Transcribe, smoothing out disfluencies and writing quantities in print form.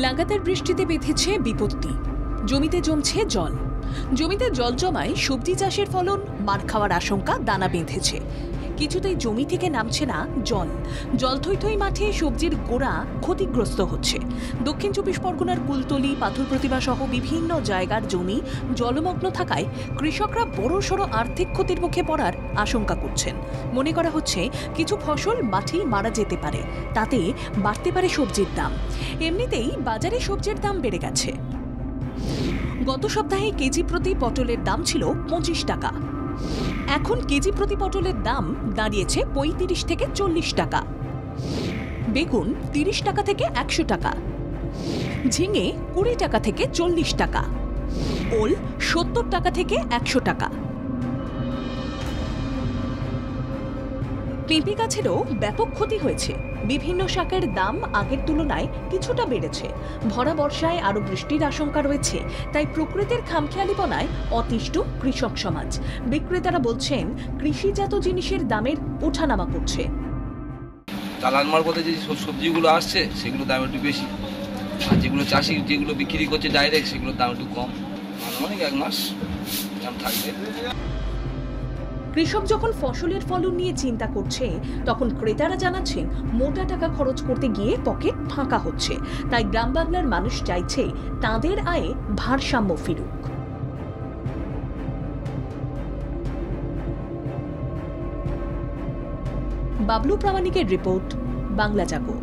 লাগাতার বৃষ্টিতে বেঁধেছে বিপত্তি। জমিতে জমছে জল। জমিতে জল জমায় সবজি চাষের ফলন মার খাওয়ার আশঙ্কা দানা বেঁধেছে। কিছুতেই জমি থেকে নামছে না জল। জল থই থই মাঠে সবজির গোড়া ক্ষতিগ্রস্ত হচ্ছে। দক্ষিণ 24 পরগনার কুলতলি, পাথর প্রতিমা সহ বিভিন্ন জায়গার জমি জলমগ্ন থাকায় কৃষকরা বড়সড় আর্থিক ক্ষতির মুখে পড়ার আশঙ্কা করছেন। মনে করা হচ্ছে কিছু ফসল মাঠেই মারা যেতে পারে, তাতে বাড়তে পারে সবজির দাম। এমনিতেই বাজারে সবজির দাম বেড়ে গেছে। গত সপ্তাহে কেজি প্রতি পটলের দাম ছিল 25 টাকা। এখন কেজি প্রতি পটলের দাম দাঁড়িয়েছে 35 থেকে 40 টাকা। বেগুন 30 টাকা থেকে 100 টাকা, ঝিঙে 20 টাকা থেকে 40 টাকা, ওল 70 টাকা থেকে 100 টাকা। পেঁপে গাছেরও ব্যাপক ক্ষতি হয়েছে। বিভিন্ন শাকের দাম আগের তুলনায় কিছুটা বেড়েছে। ভরা বর্ষায় আরও বৃষ্টির আশঙ্কা রয়েছে, তাই প্রকৃতির খামখেয়ালিপনায় অতিষ্ঠ কৃষক সমাজ। বিক্রেতারা বলছেন কৃষিজাত জিনিসের দামের ওঠানামা করছে। চালান মারফতে যে সবজিগুলো আসছে সেগুলোর দাম একটু বেশি, আর যেগুলো চাষি যেগুলো বিক্রি করছে ডাইরেক্ট সেগুলোর দাম একটু কম। অনেক 1 মাস দাম থাকবে। কৃষক যখন ফসলের ফলন নিয়ে চিন্তা করছে, তখন ক্রেতারা জানাচ্ছেন মোটা টাকা খরচ করতে গিয়ে পকেট ফাঁকা হচ্ছে। তাই গ্রাম বাংলার মানুষ চাইছে তাদের আয়ে ভারসাম্য ফিরুক। বাবলু প্রামাণিকের রিপোর্ট, বাংলা জাগো।